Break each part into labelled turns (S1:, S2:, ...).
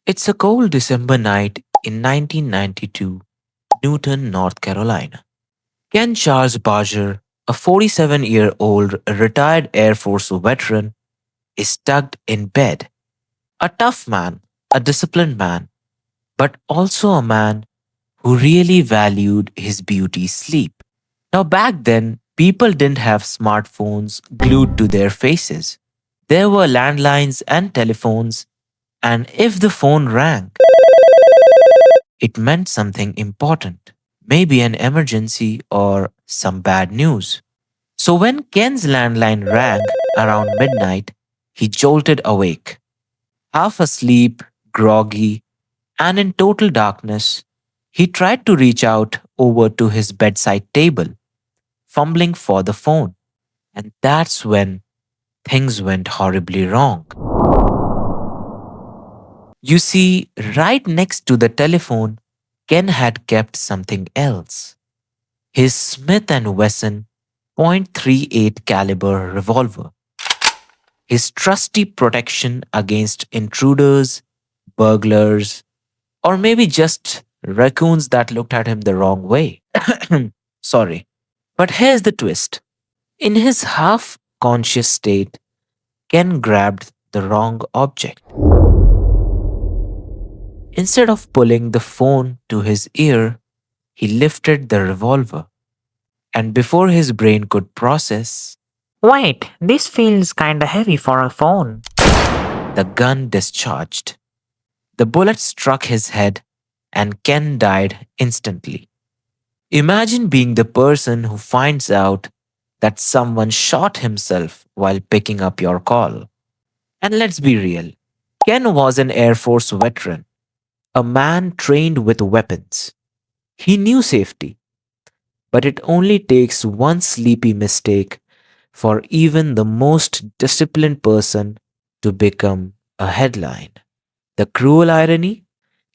S1: It's a cold December night in 1992, Newton, North Carolina. Ken Charles Barger, a 47-year-old retired Air Force veteran, is tucked in bed. A tough man, a disciplined man, but also a man who really valued his beauty sleep. Now, back then, people didn't have smartphones glued to their faces. There were landlines and telephones, and if the phone rang, it meant something important, maybe an emergency or some bad news. So when Ken's landline rang around midnight, he jolted awake, half asleep, groggy, and in total darkness. He tried to reach out over to his bedside table, fumbling for the phone. And that's when things went horribly wrong. You see, right next to the telephone, Ken had kept something else. His Smith& Wesson .38 caliber revolver. His trusty protection against intruders, burglars, or maybe just raccoons that looked at him the wrong way. Sorry. But here's the twist. In his half conscious state, Ken grabbed the wrong object. Instead of pulling the phone to his ear, he lifted the revolver. And before his brain could process,
S2: Wait, this feels kinda heavy for a phone.
S1: the gun discharged. The bullet struck his head, and Ken died instantly. Imagine being the person who finds out that someone shot himself while picking up your call. And let's be real, Ken was an Air Force veteran, a man trained with weapons. He knew safety, but it only takes one sleepy mistake for even the most disciplined person to become a headline. The cruel irony?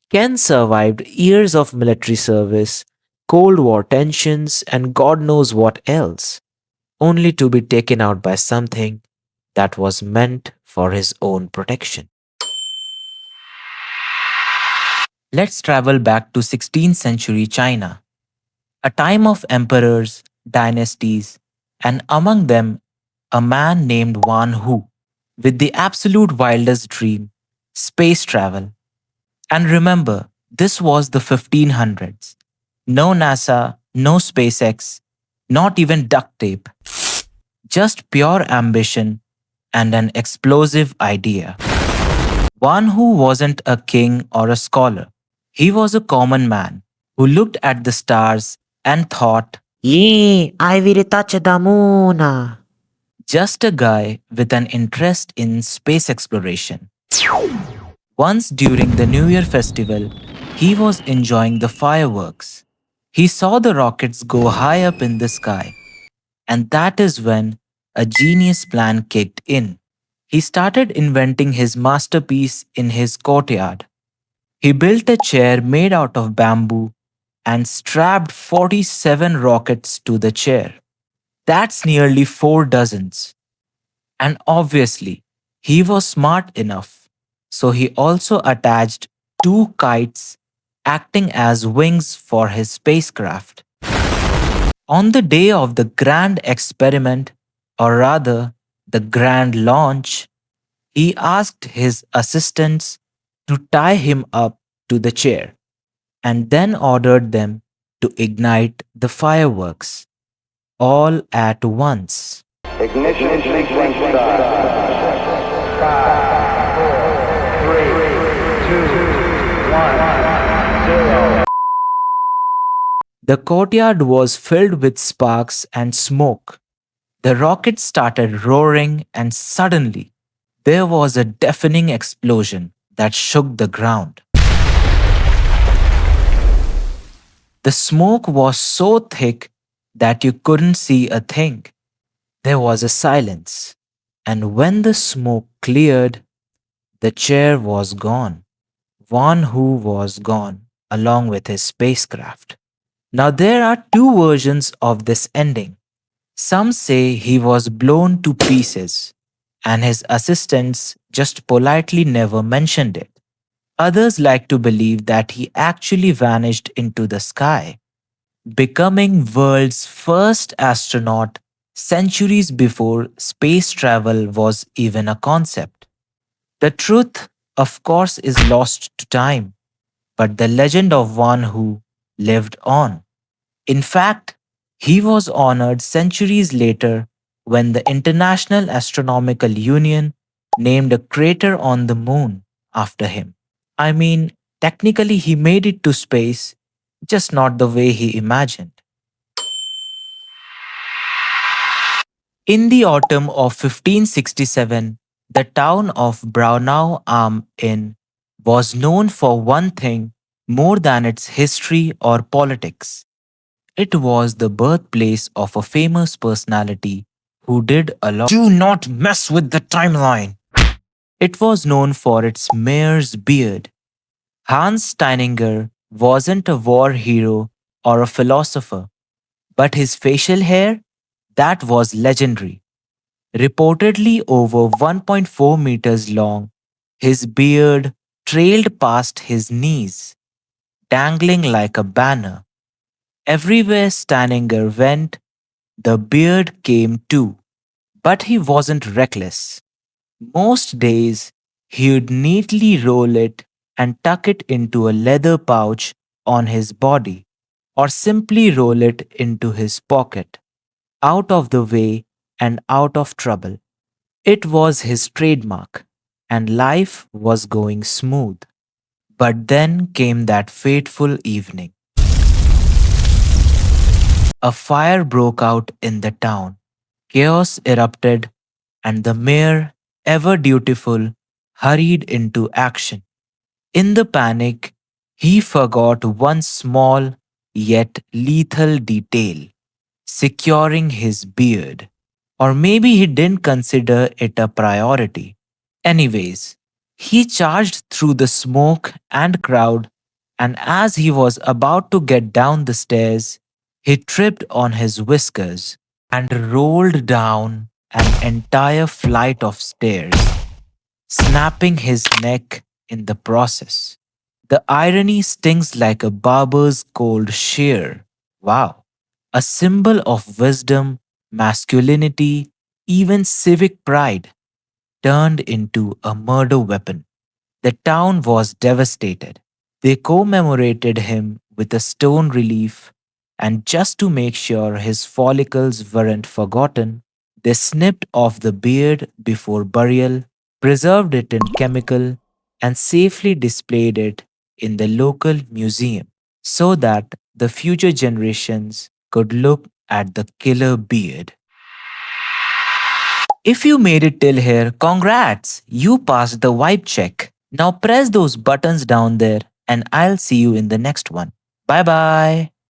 S1: Ken survived years of military service, Cold War tensions, and God knows what else, only to be taken out by something that was meant for his own protection. Let's travel back to 16th century China, a time of emperors, dynasties, and among them, a man named Wan Hu, with the absolute wildest dream space travel. And remember, this was the 1500s. No NASA, no SpaceX, not even duct tape, just pure ambition and an explosive idea. One who wasn't a king or a scholar. He was a common man who looked at the stars and thought,
S2: Yeah, I will touch the moon.
S1: just a guy with an interest in space exploration. Once during the New Year festival, he was enjoying the fireworks. He saw the rockets go high up in the sky, and that is when a genius plan kicked in. He started inventing his masterpiece in his courtyard. He built a chair made out of bamboo and strapped 47 rockets to the chair. That's nearly 4 dozens. And obviously, he was smart enough, so he also attached two kites acting as wings for his spacecraft. On the day of the grand experiment, or rather, the grand launch, he asked his assistants to tie him up to the chair and then ordered them to ignite the fireworks all at once.
S3: Ignition sequence start. Five, four, three, two, one, zero.
S1: The courtyard was filled with sparks and smoke. The rockets started roaring, and suddenly there was a deafening explosion that shook the ground. The smoke was so thick that you couldn't see a thing. There was a silence, and when the smoke cleared, the chair was gone. Van Hu was gone, along with his spacecraft. Now, there are two versions of this ending. Some say he was blown to pieces, and his assistants just politely never mentioned it. Others like to believe that he actually vanished into the sky, becoming world's first astronaut centuries before space travel was even a concept. The truth, of course, is lost to time, but the legend of one who lived on. In fact, he was honored centuries later when the International Astronomical Union named a crater on the moon after him. I mean, technically, he made it to space, just not the way he imagined. In the autumn of 1567, the town of Braunau am Inn was known for one thing more than its history or politics. It was the birthplace of a famous personality who did a lot. Do not mess with the timeline! It was known for its mayor's beard. Hans Steininger wasn't a war hero or a philosopher, but his facial hair, that was legendary. Reportedly over 1.4 meters long, his beard trailed past his knees, dangling like a banner. Everywhere Steininger went, the beard came too. But he wasn't reckless. Most days, he'd neatly roll it and tuck it into a leather pouch on his body, or simply roll it into his pocket, out of the way and out of trouble. It was his trademark, and life was going smooth. But then came that fateful evening. A fire broke out in the town. Chaos erupted, and the mayor, ever dutiful, hurried into action. In the panic, he forgot one small yet lethal detail: securing his beard. Or maybe he didn't consider it a priority. Anyways, he charged through the smoke and crowd, and as he was about to get down the stairs, he tripped on his whiskers and rolled down an entire flight of stairs, snapping his neck in the process. The irony stings like a barber's cold shear. Wow. A symbol of wisdom, masculinity, even civic pride turned into a murder weapon. The town was devastated. They commemorated him with a stone relief, and just to make sure his follicles weren't forgotten, they snipped off the beard before burial, preserved it in chemical, and safely displayed it in the local museum so that the future generations could look at the killer beard. If you made it till here, congrats! You passed the vibe check. Now press those buttons down there and I'll see you in the next one. Bye bye.